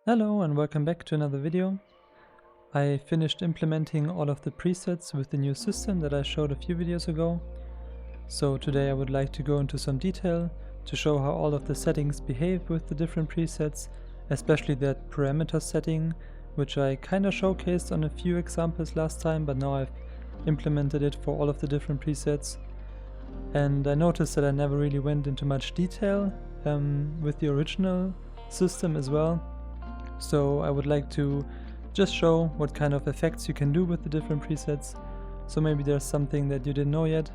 Hello and welcome back to another video. I finished implementing all of the presets with the new system that I showed a few videos ago. So today I would like to go into some detail to show how all of the settings behave with the different presets, especially that parameter setting, which I kinda showcased on a few examples last time, but now I've implemented it for all of the different presets. And I noticed that I never really went into much detail with the original system as well. So I would like to just show what kind of effects you can do with the different presets. So maybe there's something that you didn't know yet,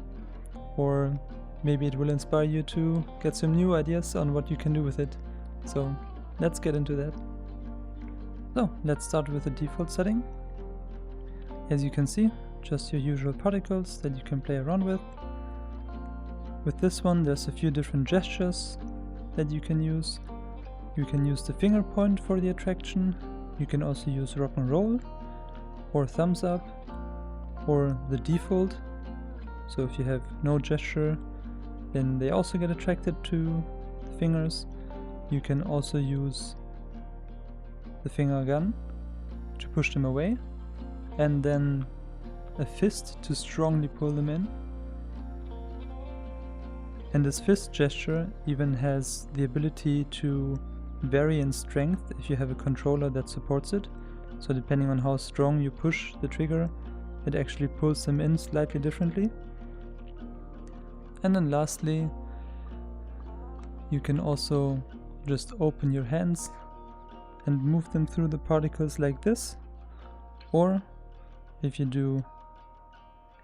or maybe it will inspire you to get some new ideas on what you can do with it. So let's get into that. So let's start with the default setting. As you can see, just your usual particles that you can play around with. With this one, there's a few different gestures that you can use. You can use the finger point for the attraction. You can also use rock and roll or thumbs up or the default. So if you have no gesture, then they also get attracted to the fingers. You can also use the finger gun to push them away, and then a fist to strongly pull them in. And this fist gesture even has the ability to vary in strength if you have a controller that supports it. So depending on how strong you push the trigger, it actually pulls them in slightly differently. And then lastly, you can also just open your hands and move them through the particles like this. Or if you do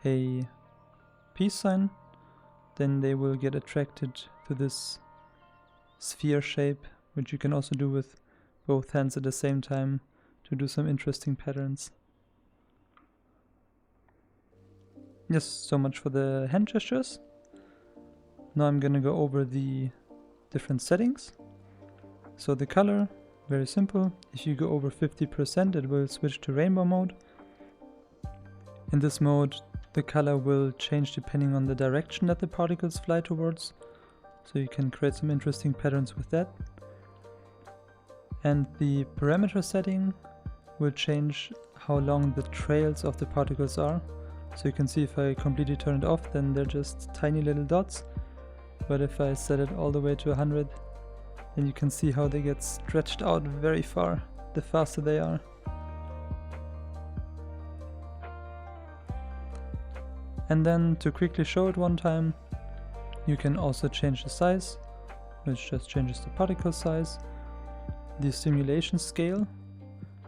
a peace sign, then they will get attracted to this sphere shape, which you can also do with both hands at the same time to do some interesting patterns. Yes, so much for the hand gestures. Now I'm gonna go over the different settings. So the color, very simple. If you go over 50%, it will switch to rainbow mode. In this mode, the color will change depending on the direction that the particles fly towards. So you can create some interesting patterns with that. And the parameter setting will change how long the trails of the particles are. So you can see if I completely turn it off, then they're just tiny little dots. But if I set it all the way to 100, then you can see how they get stretched out very far the faster they are. And then to quickly show it one time, you can also change the size, which just changes the particle size. The simulation scale,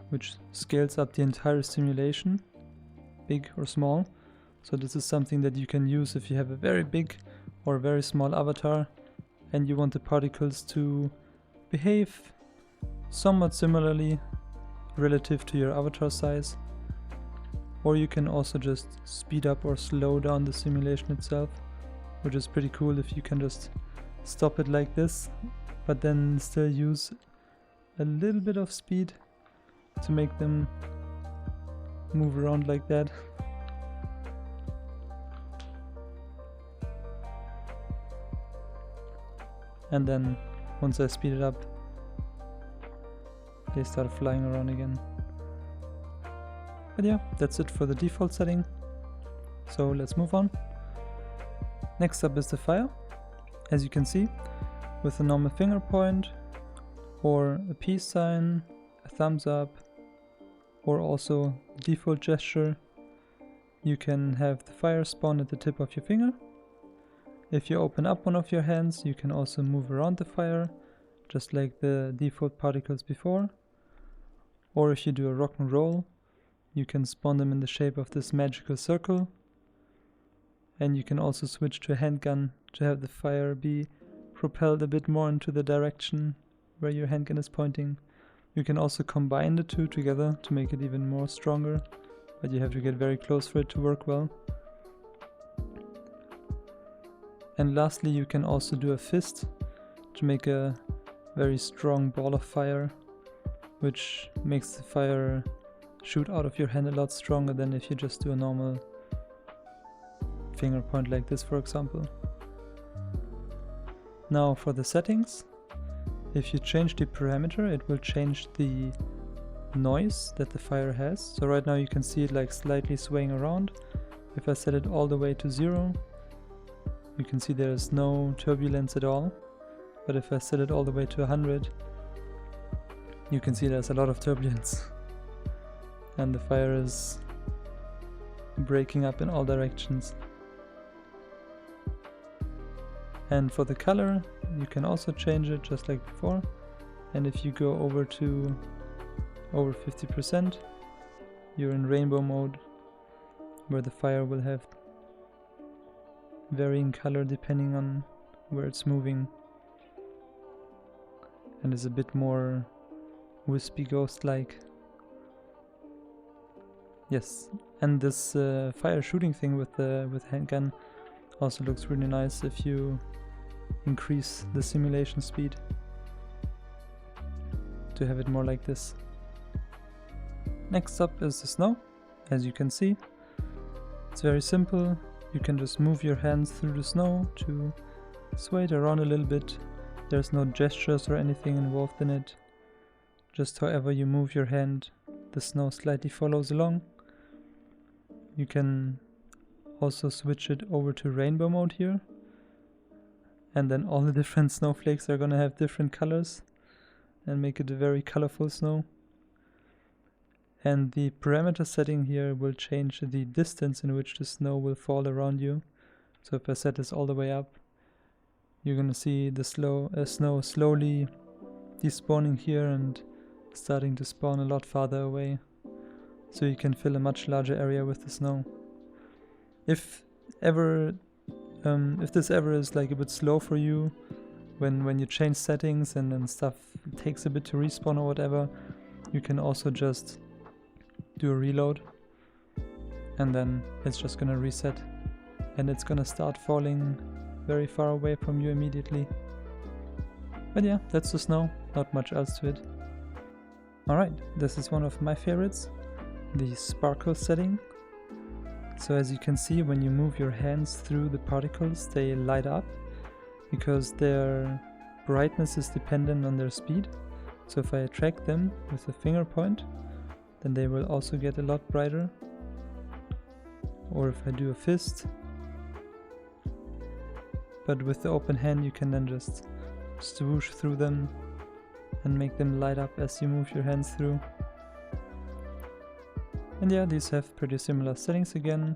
which scales up the entire simulation, big or small. So this is something that you can use if you have a very big or very small avatar and you want the particles to behave somewhat similarly relative to your avatar size. Or you can also just speed up or slow down the simulation itself, which is pretty cool if you can just stop it like this, but then still use a little bit of speed to make them move around like that. And then once I speed it up, they start flying around again. But yeah, that's it for the default setting. So let's move on. Next up is the fire. As you can see, with a normal finger point, or a peace sign, a thumbs up, or also default gesture, you can have the fire spawn at the tip of your finger. If you open up one of your hands, you can also move around the fire, just like the default particles before. Or if you do a rock and roll, you can spawn them in the shape of this magical circle. And you can also switch to a handgun to have the fire be propelled a bit more into the direction where your handgun is pointing. You can also combine the two together to make it even more stronger, but you have to get very close for it to work well. And lastly, you can also do a fist to make a very strong ball of fire, which makes the fire shoot out of your hand a lot stronger than if you just do a normal finger point like this, for example. Now for the settings. If you change the parameter, it will change the noise that the fire has. So right now you can see it like slightly swaying around. If I set it all the way to 0, you can see there's no turbulence at all. But if I set it all the way to 100, you can see there's a lot of turbulence. And the fire is breaking up in all directions. And for the color, you can also change it just like before. And if you go over to over 50%, you're in rainbow mode, where the fire will have varying color depending on where it's moving, and is a bit more wispy ghost-like. Yes, and this fire shooting thing with handgun also looks really nice if you increase the simulation speed to have it more like this. Next up is the snow. As you can see, it's very simple. You can just move your hands through the snow to sway it around a little bit. There's no gestures or anything involved in it. Just however you move your hand, the snow slightly follows along. You can also switch it over to rainbow mode here. And then all the different snowflakes are gonna have different colors and make it a very colorful snow. And the parameter setting here will change the distance in which the snow will fall around you. So if I set this all the way up, you're gonna see the snow slowly despawning here and starting to spawn a lot farther away. So you can fill a much larger area with the snow. If this ever is like a bit slow for you, when you change settings and then stuff takes a bit to respawn or whatever, you can also just do a reload, and then it's just gonna reset, and it's gonna start falling very far away from you immediately. But yeah, that's the snow, not much else to it. Alright, this is one of my favorites, the sparkle setting. So as you can see, when you move your hands through the particles, they light up because their brightness is dependent on their speed. So if I attract them with a finger point, then they will also get a lot brighter. Or if I do a fist. But with the open hand you can then just swoosh through them and make them light up as you move your hands through. And yeah, these have pretty similar settings again.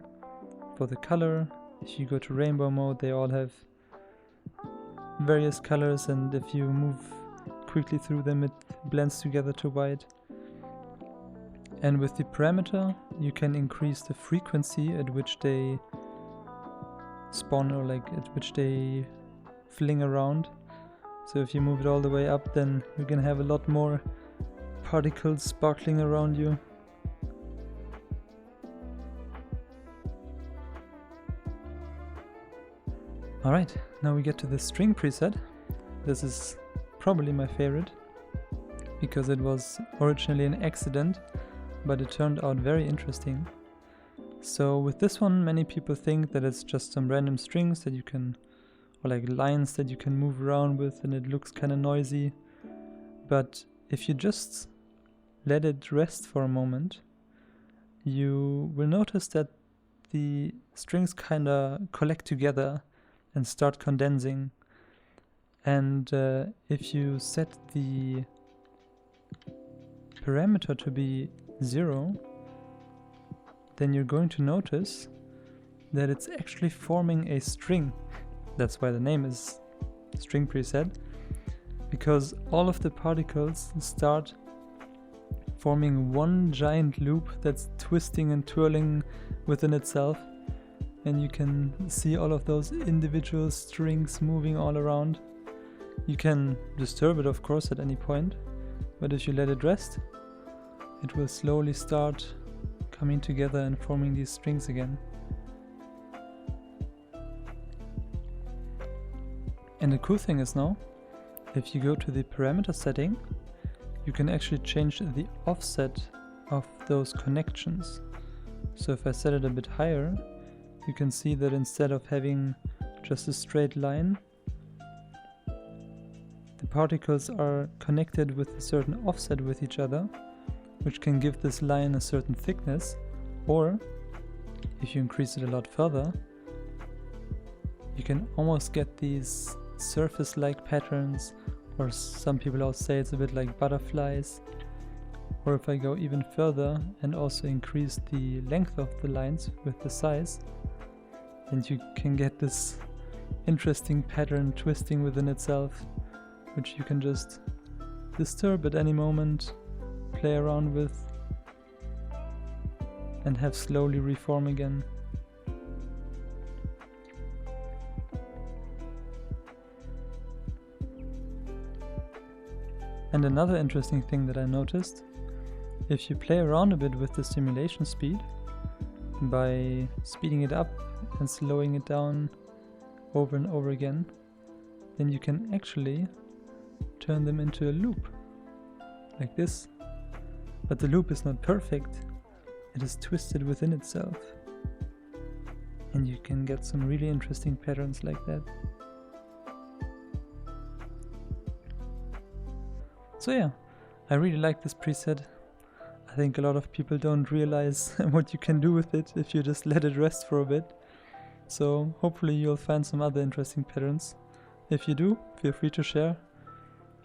For the color, if you go to rainbow mode, they all have various colors, and if you move quickly through them it blends together to white. And with the parameter, you can increase the frequency at which they spawn, or like at which they fling around. So if you move it all the way up, then you can have a lot more particles sparkling around you. Alright, now we get to the string preset. This is probably my favorite, because it was originally an accident, but it turned out very interesting. So with this one, many people think that it's just some random strings that you can, or like lines that you can move around with, and it looks kind of noisy. But if you just let it rest for a moment, you will notice that the strings kind of collect together and start condensing. And if you set the parameter to be 0, then you're going to notice that it's actually forming a string. That's why the name is string preset, because all of the particles start forming one giant loop that's twisting and twirling within itself, and you can see all of those individual strings moving all around. You can disturb it, of course, at any point, but if you let it rest, it will slowly start coming together and forming these strings again. And the cool thing is now, if you go to the parameter setting, you can actually change the offset of those connections. So if I set it a bit higher, you can see that instead of having just a straight line, the the particles are connected with a certain offset with each other, which can give this line a certain thickness, or if you increase it a lot further, you can almost get these surface-like patterns, or some people also say it's a bit like butterflies. Or if I go even further and also increase the length of the lines with the size, then you can get this interesting pattern twisting within itself, which you can just disturb at any moment, play around with, and have slowly reform again. And another interesting thing that I noticed, if you play around a bit with the simulation speed, by speeding it up and slowing it down over and over again, then you can actually turn them into a loop, like this. But the loop is not perfect, it is twisted within itself. And you can get some really interesting patterns like that. So yeah, I really like this preset. I think a lot of people don't realize what you can do with it if you just let it rest for a bit. So hopefully you'll find some other interesting patterns. If you do, feel free to share.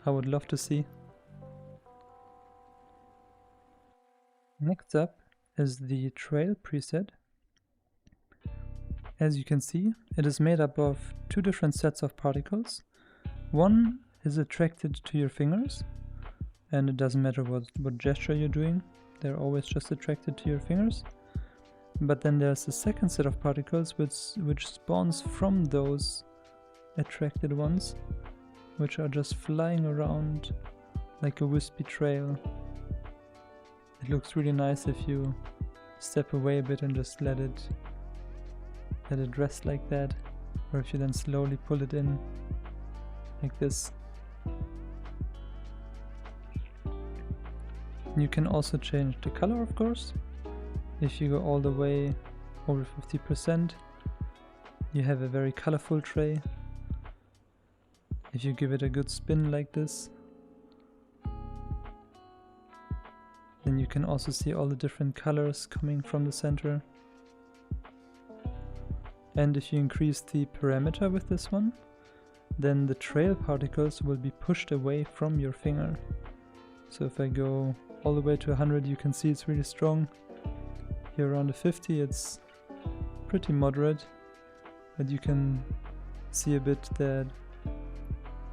I would love to see. Next up is the trail preset. As you can see, it is made up of two different sets of particles. One is attracted to your fingers, and it doesn't matter what gesture you're doing, they're always just attracted to your fingers. But then there's the second set of particles which spawns from those attracted ones, which are just flying around like a wispy trail. It looks really nice if you step away a bit and just let it rest like that, or if you then slowly pull it in like this. You can also change the color, of course. If you go all the way over 50%, you have a very colorful tray. If you give it a good spin like this, then you can also see all the different colors coming from the center. And if you increase the parameter with this one, then the trail particles will be pushed away from your finger. So if I go all the way to 100, you can see it's really strong. Here around the 50, it's pretty moderate, but you can see a bit that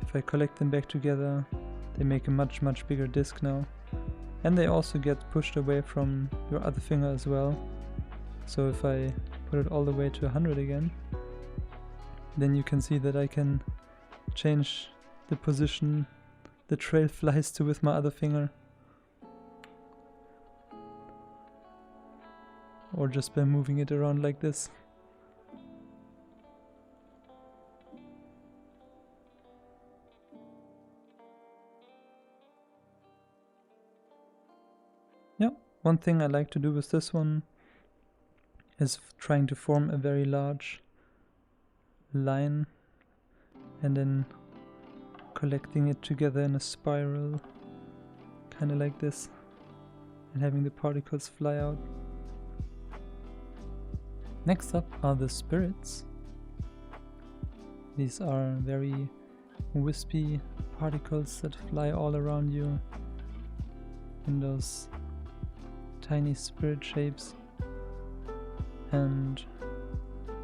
if I collect them back together, they make a much bigger disc now. And they also get pushed away from your other finger as well. So if I put it all the way to 100 again, then you can see that I can change the position the trail flies to with my other finger. Or just by moving it around like this. Yeah, one thing I like to do with this one is trying to form a very large line and then collecting it together in a spiral, kind of like this, and having the particles fly out. Next up are the spirits. These are very wispy particles that fly all around you in those tiny spirit shapes and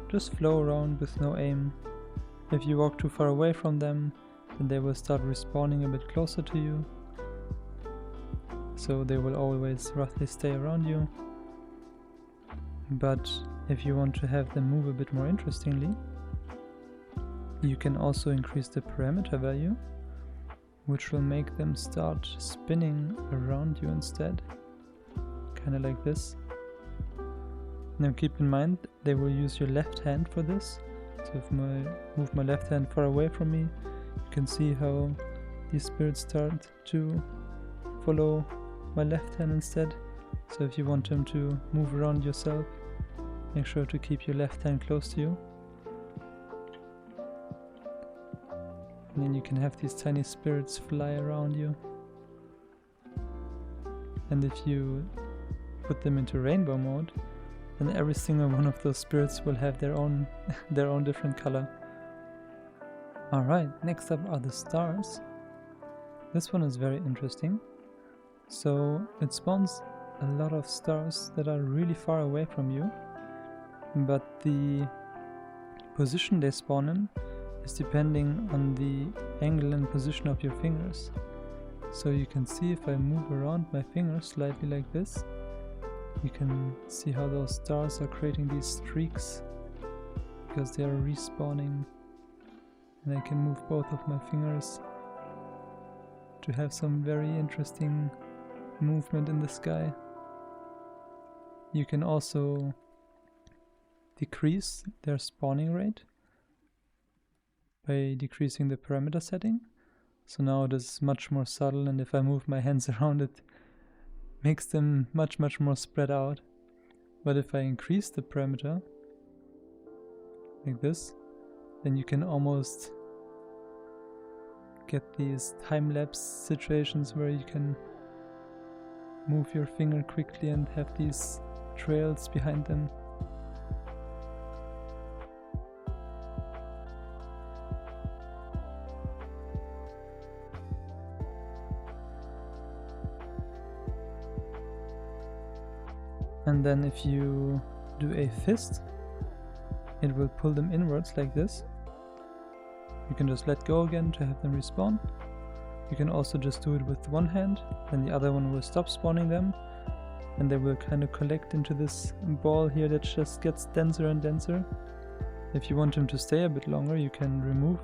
just flow around with no aim. If you walk too far away from them, then they will start respawning a bit closer to you, so they will always roughly stay around you. But if you want to have them move a bit more interestingly, you can also increase the parameter value, which will make them start spinning around you instead, kind of like this. Now keep in mind, they will use your left hand for this, so if I move my left hand far away from me, you can see how these spirits start to follow my left hand instead. So if you want them to move around yourself, make sure to keep your left hand close to you. And then you can have these tiny spirits fly around you. And if you put them into rainbow mode, then every single one of those spirits will have their own different color. Alright, next up are the stars. This one is very interesting. So it spawns a lot of stars that are really far away from you, but the position they spawn in is depending on the angle and position of your fingers. So you can see if I move around my fingers slightly like this, you can see how those stars are creating these streaks because they are respawning, and I can move both of my fingers to have some very interesting movement in the sky. You can also decrease their spawning rate by decreasing the parameter setting. So now it is much more subtle, and if I move my hands around it makes them much more spread out. But if I increase the parameter like this, then you can almost get these time-lapse situations where you can move your finger quickly and have these trails behind them. And then if you do a fist, it will pull them inwards like this. You can just let go again to have them respawn. You can also just do it with one hand, then the other one will stop spawning them, and they will kind of collect into this ball here that just gets denser and denser. If you want them to stay a bit longer, you can remove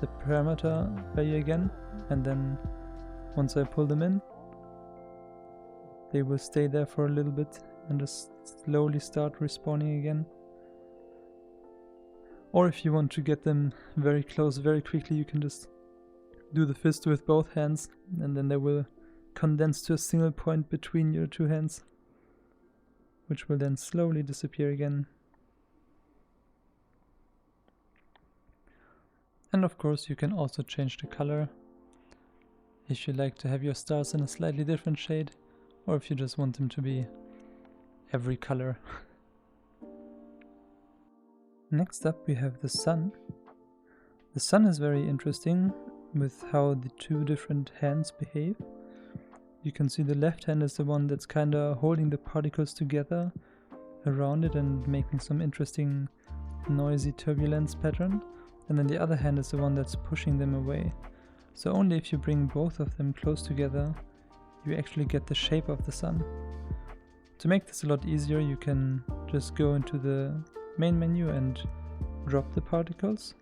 the parameter value again, and then once I pull them in, they will stay there for a little bit and just slowly start respawning again. Or if you want to get them very close very quickly, you can just do the fist with both hands, and then they will condense to a single point between your two hands, which will then slowly disappear again. And of course you can also change the color if you like to have your stars in a slightly different shade, or if you just want them to be every color. Next up we have the sun. The sun is very interesting with how the two different hands behave. You can see the left hand is the one that's kinda holding the particles together around it and making some interesting noisy turbulence pattern, and then the other hand is the one that's pushing them away. So only if you bring both of them close together you actually get the shape of the sun. To make this a lot easier, you can just go into the main menu and drop the particles.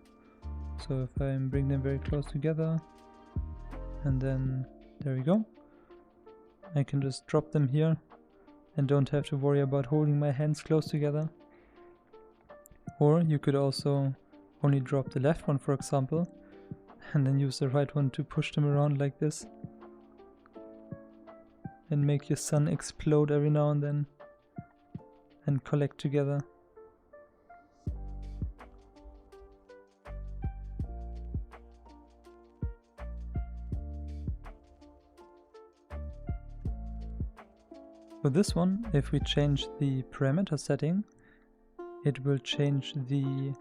So if I bring them very close together, and then there we go, I can just drop them here and don't have to worry about holding my hands close together. Or you could also only drop the left one, for example, and then use the right one to push them around like this, and make your sun explode every now and then and collect together. For this one, if we change the parameter setting, it will change the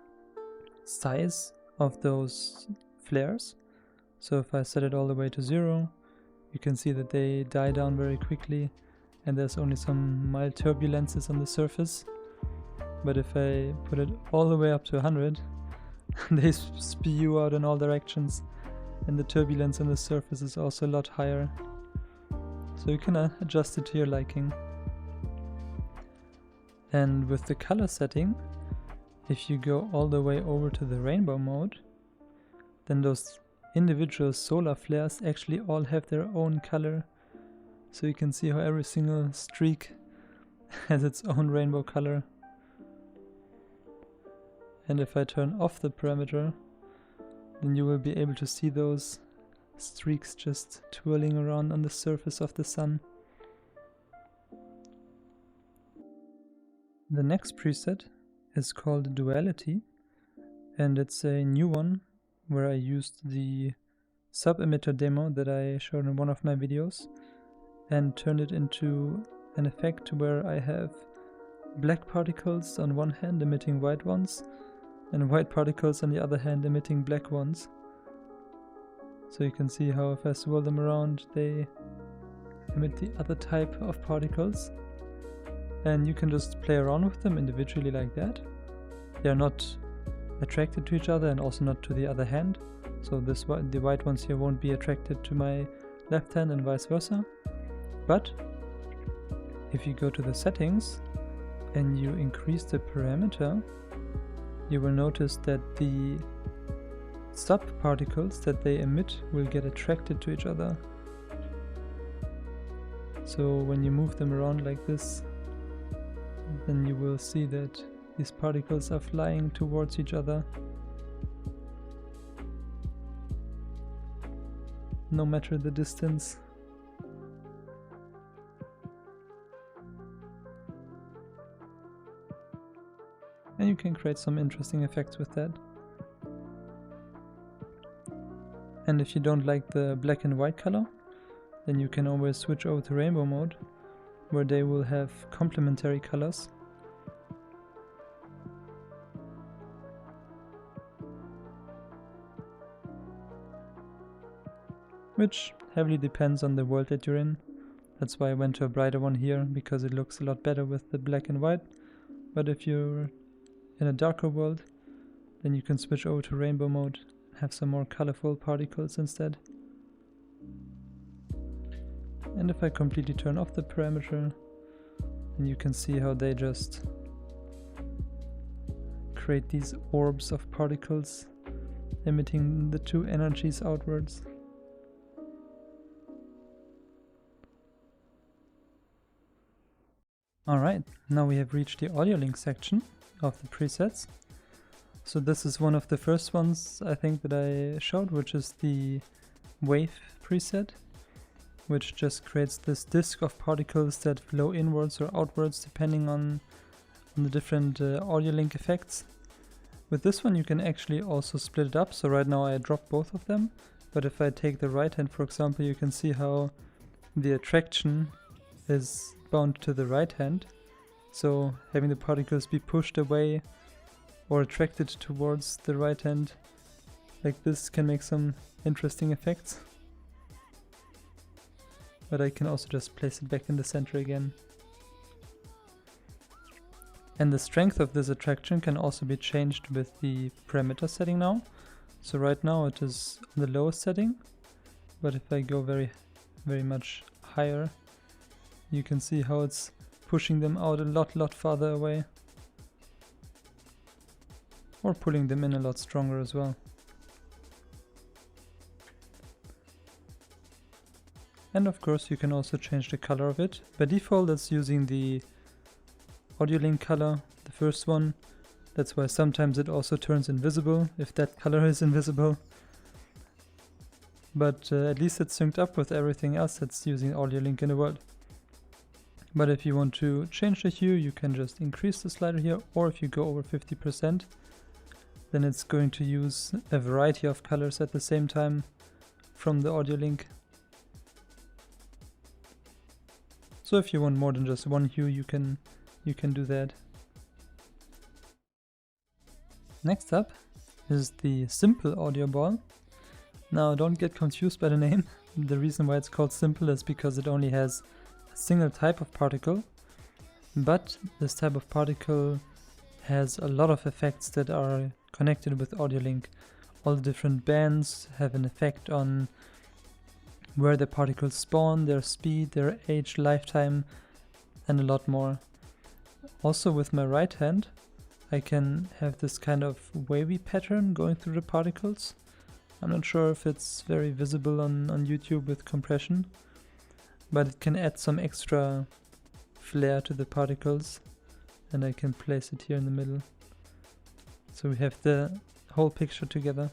size of those flares. So if I set it all the way to 0, you can see that they die down very quickly and there's only some mild turbulences on the surface. But if I put it all the way up to 100, they spew out in all directions, and the turbulence on the surface is also a lot higher. So you can adjust it to your liking. And with the color setting, if you go all the way over to the rainbow mode, then those individual solar flares actually all have their own color. So you can see how every single streak has its own rainbow color. And if I turn off the parameter, then you will be able to see those streaks just twirling around on the surface of the sun. The next preset is called Duality, and it's a new one where I used the sub-emitter demo that I showed in one of my videos and turned it into an effect where I have black particles on one hand emitting white ones and white particles on the other hand emitting black ones. So you can see how if I swirl them around they emit the other type of particles, and you can just play around with them individually like that. They are not attracted to each other and also not to the other hand, so the white ones here won't be attracted to my left hand and vice versa. But if you go to the settings and you increase the parameter, you will notice that the sub-particles that they emit will get attracted to each other. So when you move them around like this, then you will see that these particles are flying towards each other, no matter the distance. And you can create some interesting effects with that. And if you don't like the black and white color, then you can always switch over to rainbow mode, where they will have complementary colors. Which heavily depends on the world that you're in. That's why I went to a brighter one here, because it looks a lot better with the black and white. But if you're in a darker world, then you can switch over to rainbow mode and have some more colorful particles instead. And if I completely turn off the parameter, then you can see how they just create these orbs of particles emitting the two energies outwards. Alright, now we have reached the audio link section of the presets. So this is one of the first ones I think that I showed, which is the wave preset, which just creates this disk of particles that flow inwards or outwards depending on the different audio link effects. With this one you can actually also split it up, so right now I dropped both of them, but if I take the right hand for example, you can see how the attraction is bound to the right hand, so having the particles be pushed away or attracted towards the right hand like this can make some interesting effects. But I can also just place it back in the center again. And the strength of this attraction can also be changed with the parameter setting now. So right now it is on the lowest setting, but if I go very much higher, you can see how it's pushing them out a lot farther away. Or pulling them in a lot stronger as well. And of course you can also change the color of it. By default it's using the audio link color, the first one. That's why sometimes it also turns invisible if that color is invisible. But at least it's synced up with everything else that's using audio link in the world. But if you want to change the hue, you can just increase the slider here, or if you go over 50%, then it's going to use a variety of colors at the same time from the audio link. So if you want more than just one hue, you can do that. Next up is the simple audio ball. Now don't get confused by the name. The reason why it's called simple is because it only has a single type of particle, but this type of particle has a lot of effects that are connected with audio link. All the different bands have an effect on where the particles spawn, their speed, their age, lifetime, and a lot more. Also with my right hand I can have this kind of wavy pattern going through the particles. I'm not sure if it's very visible on YouTube with compression, but it can add some extra flair to the particles, and I can place it here in the middle. So we have the whole picture together.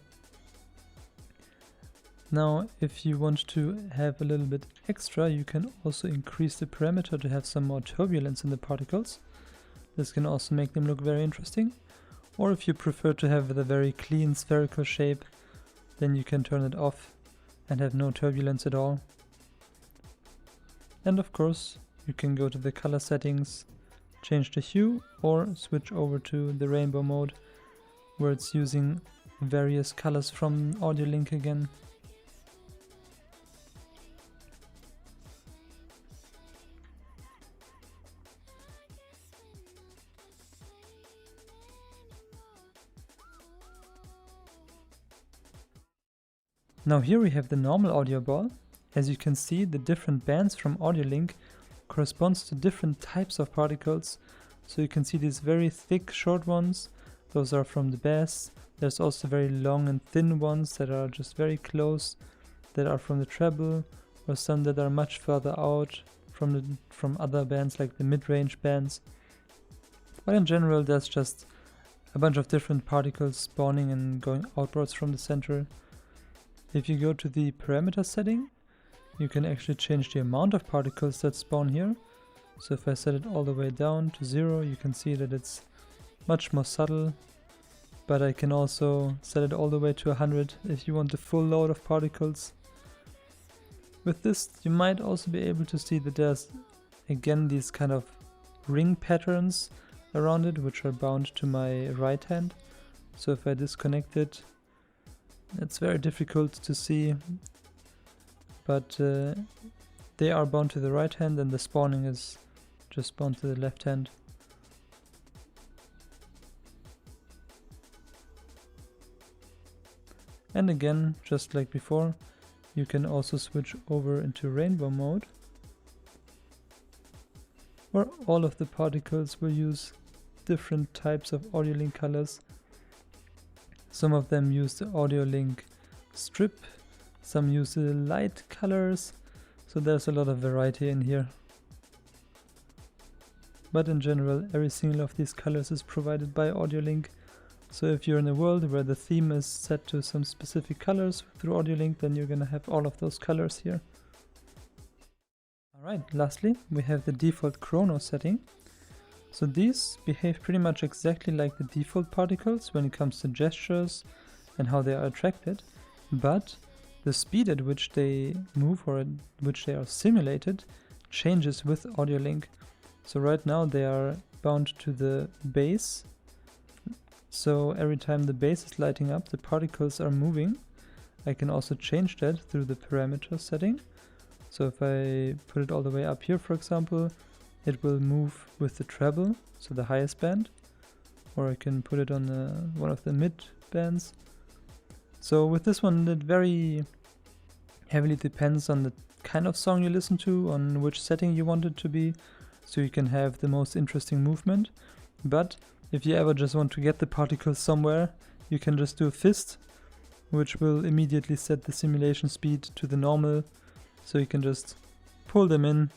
Now if you want to have a little bit extra, you can also increase the parameter to have some more turbulence in the particles. This can also make them look very interesting. Or if you prefer to have the very clean spherical shape then you can turn it off and have no turbulence at all. And of course, you can go to the color settings, change the hue, or switch over to the rainbow mode, where it's using various colors from Audio Link again. Now here we have the normal audio ball. As you can see, the different bands from Audio Link corresponds to different types of particles. So you can see these very thick short ones, those are from the bass. There's also very long and thin ones that are just very close, that are from the treble, or some that are much further out from other bands like the mid-range bands. But in general there's just a bunch of different particles spawning and going outwards from the center. If you go to the parameter setting, you can actually change the amount of particles that spawn here. So if I set it all the way down to 0, you can see that it's much more subtle. But I can also set it all the way to 100 if you want the full load of particles. With this, you might also be able to see that there's again these kind of ring patterns around it, which are bound to my right hand. So if I disconnect it, it's very difficult to see, but they are bound to the right hand and the spawning is just bound to the left hand. And again, just like before, you can also switch over into rainbow mode, where all of the particles will use different types of Audio Link colors. Some of them use the Audio Link strip, some use the light colors, so there's a lot of variety in here. But in general, every single of these colors is provided by Audio Link. So if you're in a world where the theme is set to some specific colors through Audio Link, then you're gonna have all of those colors here. Alright, lastly, we have the default Chrono setting. So these behave pretty much exactly like the default particles when it comes to gestures and how they are attracted, but the speed at which they move or at which they are simulated changes with Audio Link. So right now they are bound to the bass, so every time the bass is lighting up, the particles are moving. I can also change that through the parameter setting. So if I put it all the way up here, for example, it will move with the treble, so the highest band, or I can put it on one of the mid bands. So with this one, it very heavily depends on the kind of song you listen to, on which setting you want it to be, so you can have the most interesting movement. But if you ever just want to get the particles somewhere, you can just do a fist, which will immediately set the simulation speed to the normal, so you can just pull them in,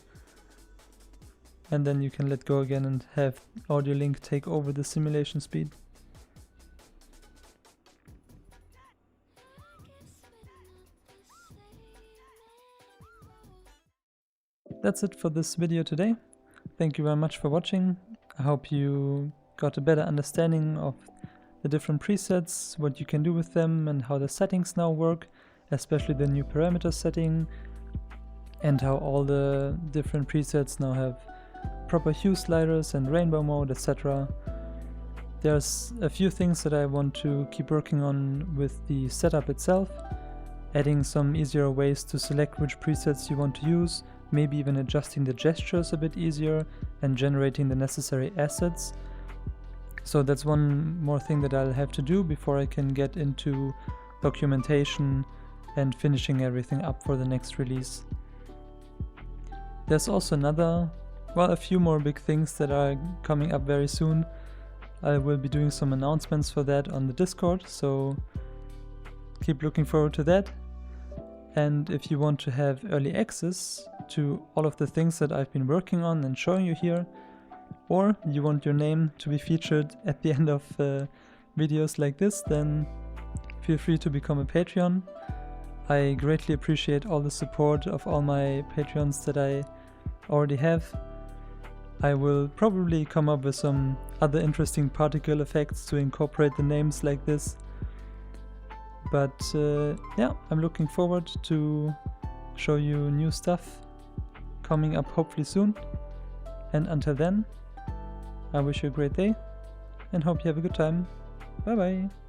and then you can let go again and have Audio Link take over the simulation speed. That's it for this video today. Thank you very much for watching. I hope you got a better understanding of the different presets, what you can do with them, and how the settings now work, especially the new parameter setting, and how all the different presets now have proper hue sliders and rainbow mode, etc. There's a few things that I want to keep working on with the setup itself, adding some easier ways to select which presets you want to use, maybe even adjusting the gestures a bit easier and generating the necessary assets. So that's one more thing that I'll have to do before I can get into documentation and finishing everything up for the next release. There's also a few more big things that are coming up very soon. I will be doing some announcements for that on the Discord, so keep looking forward to that. And if you want to have early access to all of the things that I've been working on and showing you here, or you want your name to be featured at the end of videos like this, then feel free to become a Patreon. I greatly appreciate all the support of all my Patreons that I already have. I will probably come up with some other interesting particle effects to incorporate the names like this. But yeah, I'm looking forward to show you new stuff coming up hopefully soon. And until then, I wish you a great day and hope you have a good time. Bye bye!